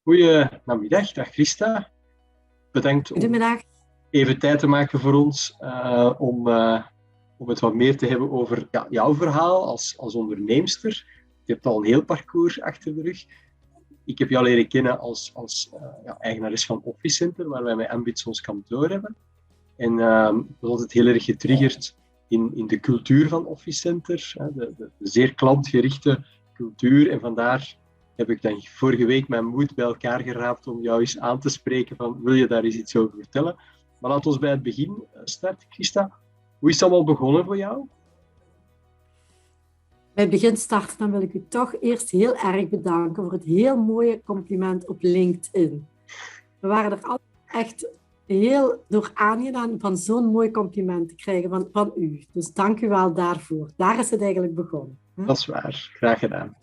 Goedemiddag, dag Christa. Bedankt om Goedemiddag. even tijd te maken voor ons om het wat meer te hebben over jouw verhaal als onderneemster. Je hebt al een heel parcours achter de rug. Ik heb jou leren kennen als eigenares van Office Center, waar wij met Ambits ons kantoor hebben. En ik was altijd heel erg getriggerd in de cultuur van Office Center, de zeer klantgerichte cultuur. En vandaar heb ik dan vorige week mijn moed bij elkaar geraapt om jou eens aan te spreken van, wil je daar eens iets over vertellen? Maar laten we bij het begin starten, Christa. Hoe is het allemaal begonnen voor jou? Bij het begin starten, dan wil ik u toch eerst heel erg bedanken voor het heel mooie compliment op LinkedIn. We waren er altijd echt heel door aangedaan van zo'n mooi compliment te krijgen van u. Dus dank u wel daarvoor. Daar is het eigenlijk begonnen. Dat is waar. Graag gedaan.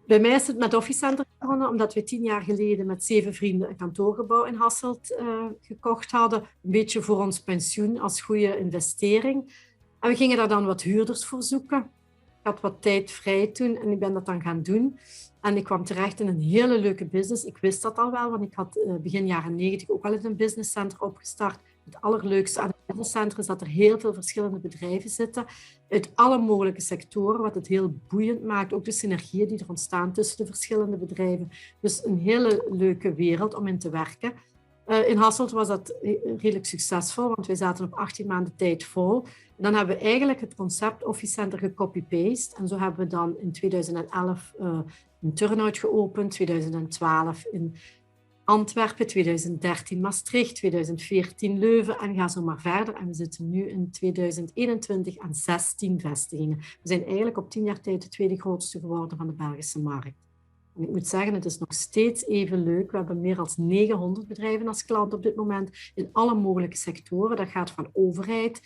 Bij mij is het met Office Center begonnen, omdat we 10 jaar geleden met 7 vrienden een kantoorgebouw in Hasselt gekocht hadden. Een beetje voor ons pensioen als goede investering. En we gingen daar dan wat huurders voor zoeken. Ik had wat tijd vrij toen en ik ben dat dan gaan doen. En ik kwam terecht in een hele leuke business. Ik wist dat al wel, want ik had begin jaren 90 ook al in een businesscenter opgestart. Het allerleukste aan het businesscenter is dat er heel veel verschillende bedrijven zitten. Uit alle mogelijke sectoren, wat het heel boeiend maakt. Ook de synergieën die er ontstaan tussen de verschillende bedrijven. Dus een hele leuke wereld om in te werken. In Hasselt was dat redelijk succesvol, want wij zaten op 18 maanden tijd vol. En dan hebben we eigenlijk het concept Office Center gecopy-paste. En zo hebben we dan in 2011 een Turnhout geopend, 2012 in Antwerpen, 2013 Maastricht, 2014 Leuven en ga zo maar verder. En we zitten nu in 2021 aan 16 vestigingen. We zijn eigenlijk op 10 jaar tijd de tweede grootste geworden van de Belgische markt. En ik moet zeggen, het is nog steeds even leuk. We hebben meer dan 900 bedrijven als klant op dit moment in alle mogelijke sectoren. Dat gaat van overheid,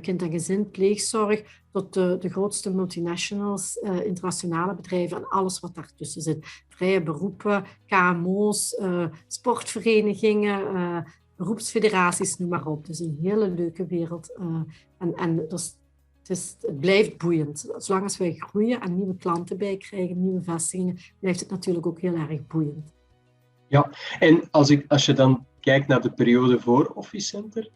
kind en gezin, pleegzorg, tot de grootste multinationals, internationale bedrijven en alles wat daartussen zit. Vrije beroepen, KMO's, sportverenigingen, beroepsfederaties, noem maar op. Dus een hele leuke wereld. Het blijft boeiend. Zolang als wij groeien en nieuwe klanten bij krijgen, nieuwe vestigingen, blijft het natuurlijk ook heel erg boeiend. Ja, en als je dan kijkt naar de periode voor Office Center,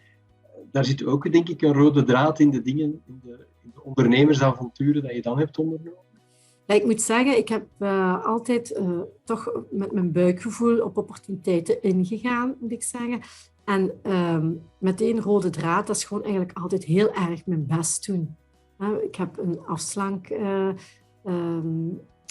daar zit ook, denk ik, een rode draad in de dingen, in de ondernemersavonturen dat je dan hebt ondernomen. Ja, ik moet zeggen, ik heb altijd toch met mijn buikgevoel op opportuniteiten ingegaan, moet ik zeggen. En meteen rode draad, dat is gewoon eigenlijk altijd heel erg mijn best doen. Ik heb een afslank,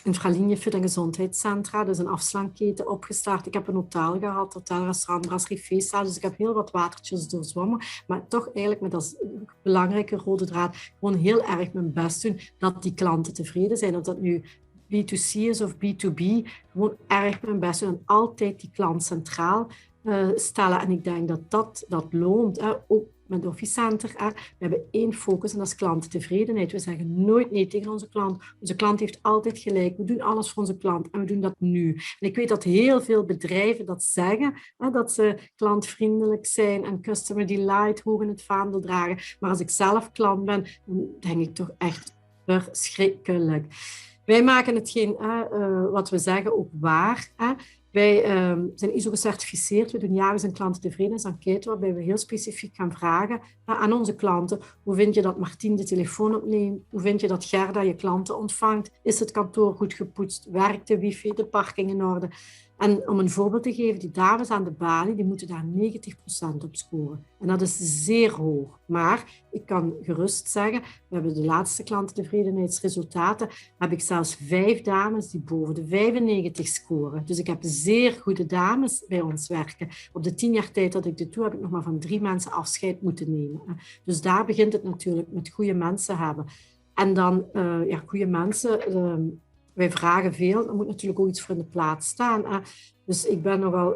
Infralinie Fit en Gezondheidscentra, dus een afslankketen opgestart. Ik heb een hotel gehad, hotelrestaurant, brasserie, feestzaal. Dus ik heb heel wat watertjes doorzwommen. Maar toch eigenlijk met als belangrijke rode draad gewoon heel erg mijn best doen dat die klanten tevreden zijn. Of dat nu B2C is of B2B, gewoon erg mijn best doen en altijd die klant centraal stellen. En ik denk dat loont. Ook met Office Center. We hebben één focus en dat is klantentevredenheid. We zeggen nooit nee tegen onze klant. Onze klant heeft altijd gelijk. We doen alles voor onze klant en we doen dat nu. En ik weet dat heel veel bedrijven dat zeggen, dat ze klantvriendelijk zijn en customer delight hoog in het vaandel dragen. Maar als ik zelf klant ben, dan denk ik toch echt verschrikkelijk. Wij maken hetgeen wat we zeggen ook waar. Wij zijn ISO gecertificeerd. We doen jaarlijks een klantentevredenheidsenquête waarbij we heel specifiek gaan vragen aan onze klanten. Hoe vind je dat Martien de telefoon opneemt? Hoe vind je dat Gerda je klanten ontvangt? Is het kantoor goed gepoetst? Werkt de wifi, de parking in orde? En om een voorbeeld te geven, die dames aan de balie, die moeten daar 90% op scoren. En dat is zeer hoog. Maar ik kan gerust zeggen, we hebben de laatste klantentevredenheidsresultaten, heb ik zelfs 5 dames die boven de 95 scoren. Dus ik heb zeer goede dames bij ons werken. Op de 10 jaar tijd dat ik dit doe, heb ik nog maar van 3 mensen afscheid moeten nemen. Dus daar begint het natuurlijk met goede mensen hebben. En dan, goede mensen... Wij vragen veel, er moet natuurlijk ook iets voor in de plaats staan. Dus ik ben nogal...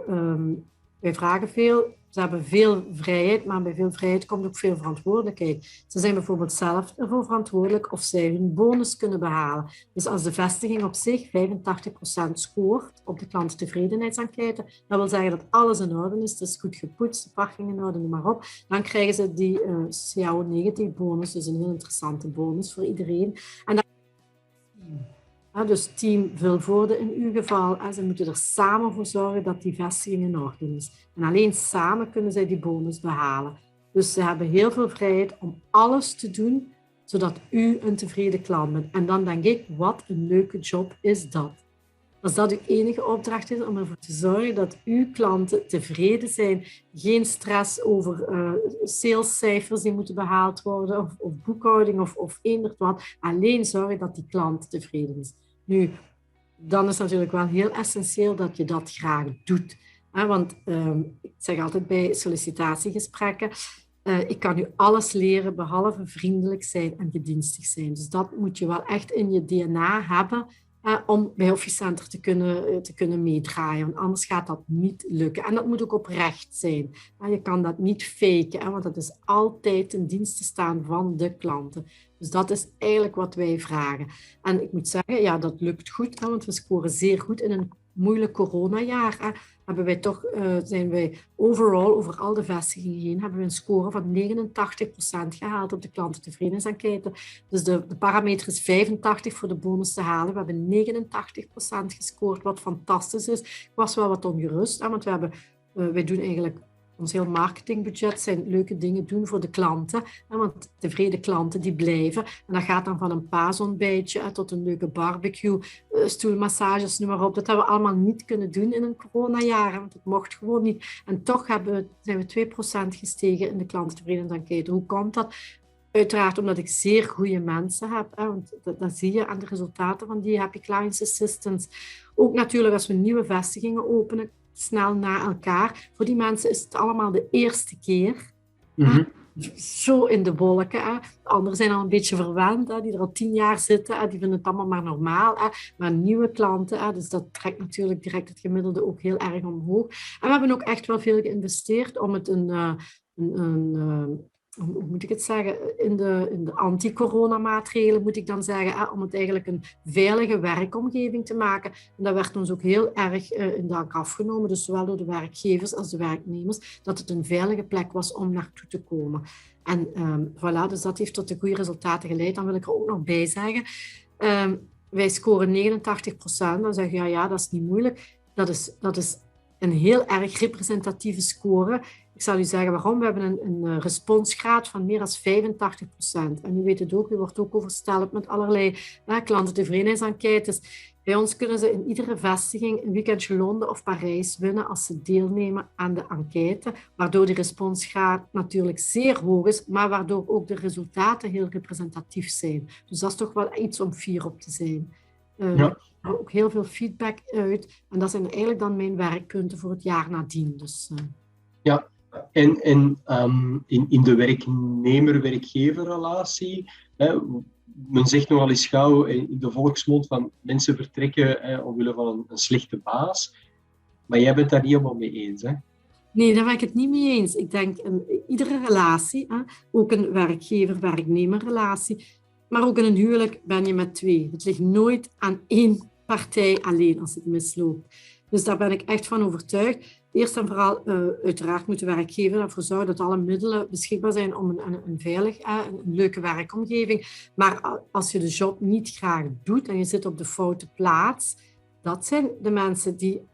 wij vragen veel, ze hebben veel vrijheid, maar bij veel vrijheid komt ook veel verantwoordelijkheid. Ze zijn bijvoorbeeld zelf ervoor verantwoordelijk of zij hun bonus kunnen behalen. Dus als de vestiging op zich 85% scoort op de klantentevredenheidsenquête, dat wil zeggen dat alles in orde is, het is goed gepoetst, de parking in orde, noem maar op, dan krijgen ze die CAO-negatief bonus, dus een heel interessante bonus voor iedereen. En Dus team Vilvoorde in uw geval. Ze moeten er samen voor zorgen dat die vestiging in orde is. En alleen samen kunnen zij die bonus behalen. Dus ze hebben heel veel vrijheid om alles te doen, zodat u een tevreden klant bent. En dan denk ik, wat een leuke job is dat. Als dat uw enige opdracht is om ervoor te zorgen dat uw klanten tevreden zijn, geen stress over salescijfers die moeten behaald worden, of boekhouding of eender wat, alleen zorgen dat die klant tevreden is. Nu, dan is het natuurlijk wel heel essentieel dat je dat graag doet. Want ik zeg altijd bij sollicitatiegesprekken, ik kan u alles leren behalve vriendelijk zijn en gedienstig zijn. Dus dat moet je wel echt in je DNA hebben om bij Officecenter te kunnen meedraaien. Want anders gaat dat niet lukken. En dat moet ook oprecht zijn. Je kan dat niet faken, want dat is altijd ten dienste staan van de klanten. Dus dat is eigenlijk wat wij vragen. En ik moet zeggen, ja, dat lukt goed, want we scoren zeer goed in een moeilijk coronajaar. Zijn wij overal, over al de vestigingen heen, hebben we een score van 89% gehaald op de klantentevredenheidsenquête. Dus de parameter is 85 voor de bonus te halen. We hebben 89% gescoord, wat fantastisch is. Ik was wel wat ongerust, want wij doen eigenlijk... Ons heel marketingbudget zijn leuke dingen doen voor de klanten. Want tevreden klanten die blijven. En dat gaat dan van een paasontbijtje tot een leuke barbecue, stoelmassages, noem maar op. Dat hebben we allemaal niet kunnen doen in een coronajaar. Want dat mocht gewoon niet. En toch zijn we 2% gestegen in de klantentevredenheidsenquête. Hoe komt dat? Uiteraard omdat ik zeer goede mensen heb. Want dat zie je aan de resultaten van die Happy Clients Assistants. Ook natuurlijk als we nieuwe vestigingen openen, snel na elkaar. Voor die mensen is het allemaal de eerste keer. Mm-hmm. Zo in de wolken. De anderen zijn al een beetje verwend, die er al 10 jaar zitten. Die vinden het allemaal maar normaal. Maar nieuwe klanten, dus dat trekt natuurlijk direct het gemiddelde ook heel erg omhoog. En we hebben ook echt wel veel geïnvesteerd om het hoe moet ik het zeggen, in de anti-corona-maatregelen moet ik dan zeggen, om het eigenlijk een veilige werkomgeving te maken. En dat werd ons ook heel erg in dank afgenomen, dus zowel door de werkgevers als de werknemers, dat het een veilige plek was om naartoe te komen. En voilà, dus dat heeft tot de goede resultaten geleid. Dan wil ik er ook nog bij zeggen, wij scoren 89%. Dan zeg je, ja, dat is niet moeilijk. Dat is een heel erg representatieve score. Ik zal u zeggen waarom. We hebben een responsgraad van meer dan 85%. En u weet het ook, u wordt ook overstelpt met allerlei klantentevredenheidsenquêtes. Bij ons kunnen ze in iedere vestiging een weekendje Londen of Parijs winnen als ze deelnemen aan de enquête, waardoor de responsgraad natuurlijk zeer hoog is, maar waardoor ook de resultaten heel representatief zijn. Dus dat is toch wel iets om fier op te zijn. Ja. Ook heel veel feedback uit. En dat zijn eigenlijk dan mijn werkpunten voor het jaar nadien. Dus, Ja, en in de werknemer-werkgeverrelatie, men zegt nogal eens gauw in de volksmond van mensen vertrekken omwille van een slechte baas. Maar jij bent daar niet helemaal mee eens, hè? Nee, daar ben ik het niet mee eens. Ik denk iedere relatie, ook een werkgever-werknemer-relatie, maar ook in een huwelijk ben je met 2. Het ligt nooit aan 1 partij alleen als het misloopt. Dus daar ben ik echt van overtuigd. Eerst en vooral, uiteraard moet de werkgever ervoor zorgen dat alle middelen beschikbaar zijn om een veilig, een leuke werkomgeving. Maar als je de job niet graag doet en je zit op de foute plaats, dat zijn de mensen die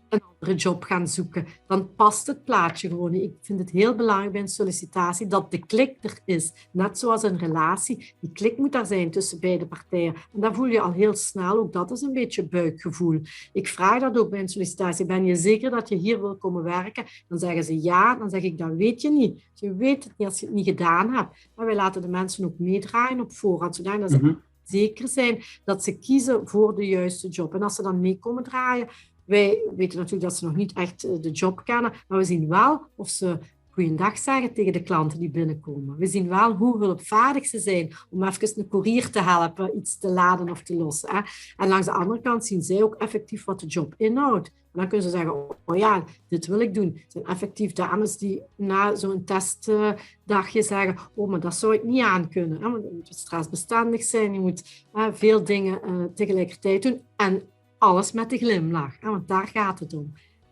een andere job gaan zoeken. Dan past het plaatje gewoon niet. Ik vind het heel belangrijk bij een sollicitatie dat de klik er is. Net zoals een relatie. Die klik moet daar zijn tussen beide partijen. En dat voel je al heel snel. Ook dat is een beetje buikgevoel. Ik vraag dat ook bij een sollicitatie. Ben je zeker dat je hier wil komen werken? Dan zeggen ze ja. Dan zeg ik, dat weet je niet. Je weet het niet als je het niet gedaan hebt. Maar wij laten de mensen ook meedraaien op voorhand. Zodat ze zeker zijn dat ze kiezen voor de juiste job. En als ze dan mee komen draaien, wij weten natuurlijk dat ze nog niet echt de job kennen, maar we zien wel of ze goeiedag zeggen tegen de klanten die binnenkomen. We zien wel hoe hulpvaardig ze zijn om even een koerier te helpen, iets te laden of te lossen. En langs de andere kant zien zij ook effectief wat de job inhoudt. En dan kunnen ze zeggen, oh ja, dit wil ik doen. Het zijn effectief dames die na zo'n testdagje zeggen, oh, maar dat zou ik niet aankunnen. Want je moet stressbestendig zijn, je moet veel dingen tegelijkertijd doen. En alles met de glimlach, want daar gaat het om.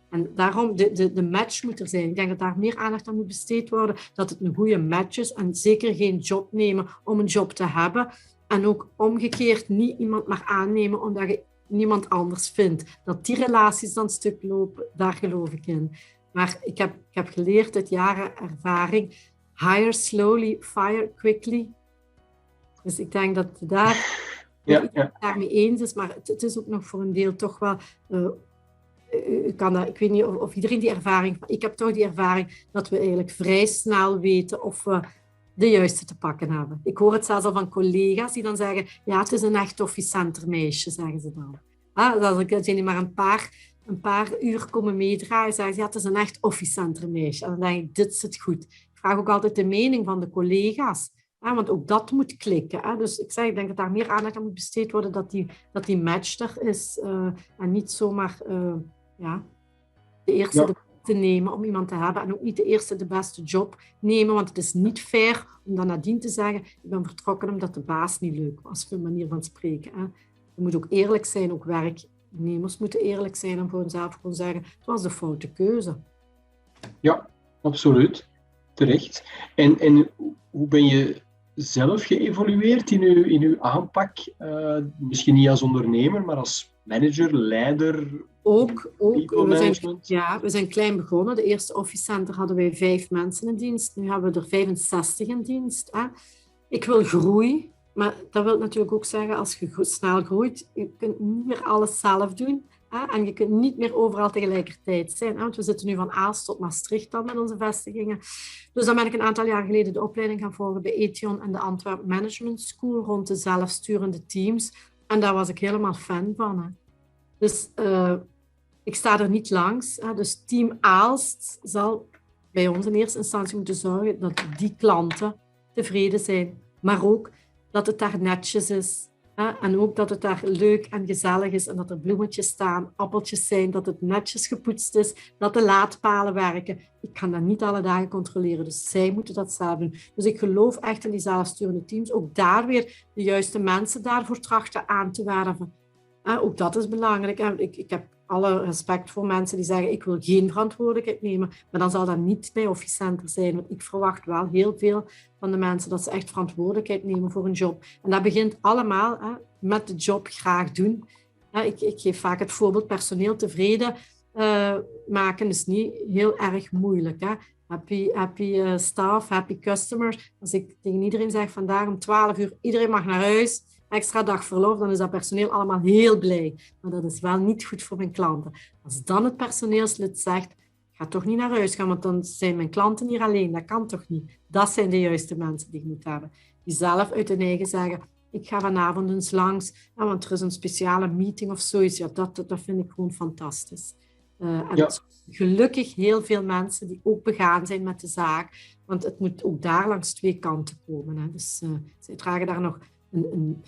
En daarom, de match moet er zijn. Ik denk dat daar meer aandacht aan moet besteed worden, dat het een goede match is en zeker geen job nemen om een job te hebben. En ook omgekeerd niet iemand maar aannemen omdat je niemand anders vindt. Dat die relaties dan stuk lopen, daar geloof ik in. Maar ik heb geleerd uit jaren ervaring, hire slowly, fire quickly. Dus ik denk dat daar daarmee eens is, maar het is ook nog voor een deel toch wel... ik weet niet of iedereen die ervaring... Ik heb toch die ervaring dat we eigenlijk vrij snel weten of we de juiste te pakken hebben. Ik hoor het zelfs al van collega's die dan zeggen, ja, het is een echt office-center-meisje, zeggen ze dan. Als die maar een paar uur komen meedraaien, zeggen ze, ja, het is een echt office-center-meisje. En dan denk ik, dit zit goed. Ik vraag ook altijd de mening van de collega's. Want ook dat moet klikken. Dus ik denk dat daar meer aandacht aan moet besteed worden, dat die match er is. En niet zomaar de eerste de te nemen om iemand te hebben. En ook niet de eerste de beste job nemen. Want het is niet fair om dan nadien te zeggen, ik ben vertrokken omdat de baas niet leuk was. Voor een manier van spreken. Je moet ook eerlijk zijn. Ook werknemers moeten eerlijk zijn en voor hunzelf gewoon zeggen, het was de foute keuze. Ja, absoluut. Terecht. En hoe ben je zelf geëvolueerd in uw aanpak? Misschien niet als ondernemer, maar als manager, leider? Ook we zijn klein begonnen. De eerste office center hadden wij 5 mensen in dienst. Nu hebben we er 65 in dienst. Ik wil groei, maar dat wil natuurlijk ook zeggen, als je snel groeit, je kunt niet meer alles zelf doen. En je kunt niet meer overal tegelijkertijd zijn. Want we zitten nu van Aalst tot Maastricht dan met onze vestigingen. Dus dan ben ik een aantal jaar geleden de opleiding gaan volgen bij Ethion en de Antwerp Management School rond de zelfsturende teams. En daar was ik helemaal fan van. Dus ik sta er niet langs. Dus team Aalst zal bij ons in eerste instantie moeten zorgen dat die klanten tevreden zijn. Maar ook dat het daar netjes is. En ook dat het daar leuk en gezellig is en dat er bloemetjes staan, appeltjes zijn, dat het netjes gepoetst is, dat de laadpalen werken. Ik kan dat niet alle dagen controleren, dus zij moeten dat zelf doen. Dus ik geloof echt in die zelfsturende teams. Ook daar weer de juiste mensen daarvoor trachten aan te werven. Ook dat is belangrijk. Ik heb alle respect voor mensen die zeggen, ik wil geen verantwoordelijkheid nemen, maar dan zal dat niet bij Office Center zijn, want ik verwacht wel heel veel van de mensen dat ze echt verantwoordelijkheid nemen voor een job. En dat begint allemaal met de job graag doen. Ik geef vaak het voorbeeld, personeel tevreden maken is niet heel erg moeilijk. Happy staff, happy customers. Als ik tegen iedereen zeg, vandaag om 12 uur, iedereen mag naar huis, extra dag verlof, dan is dat personeel allemaal heel blij. Maar dat is wel niet goed voor mijn klanten. Als dan het personeelslid zegt, ga toch niet naar huis gaan, want dan zijn mijn klanten hier alleen. Dat kan toch niet? Dat zijn de juiste mensen die je moet hebben. Die zelf uit hun eigen zeggen, ik ga vanavond eens langs, want er is een speciale meeting of zoiets. Ja, dat vind ik gewoon fantastisch. Gelukkig heel veel mensen die ook begaan zijn met de zaak, want het moet ook daar langs 2 kanten komen. Dus zij dragen daar nog een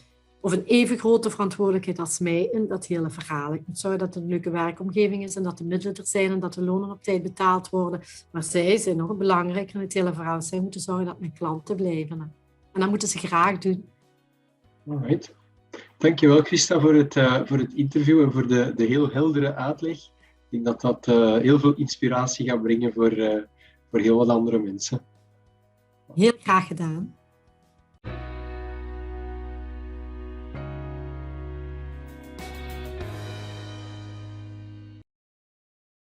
even grote verantwoordelijkheid als mij in dat hele verhaal. Ik moet zorgen dat het een leuke werkomgeving is en dat de middelen er zijn en dat de lonen op tijd betaald worden. Maar zij zijn nog belangrijker in het hele verhaal. Zij moeten zorgen dat mijn klanten blijven. En dat moeten ze graag doen. Alright. Dankjewel, Christa, voor het interview en voor de heel heldere uitleg. Ik denk dat heel veel inspiratie gaat brengen voor heel wat andere mensen. Heel graag gedaan.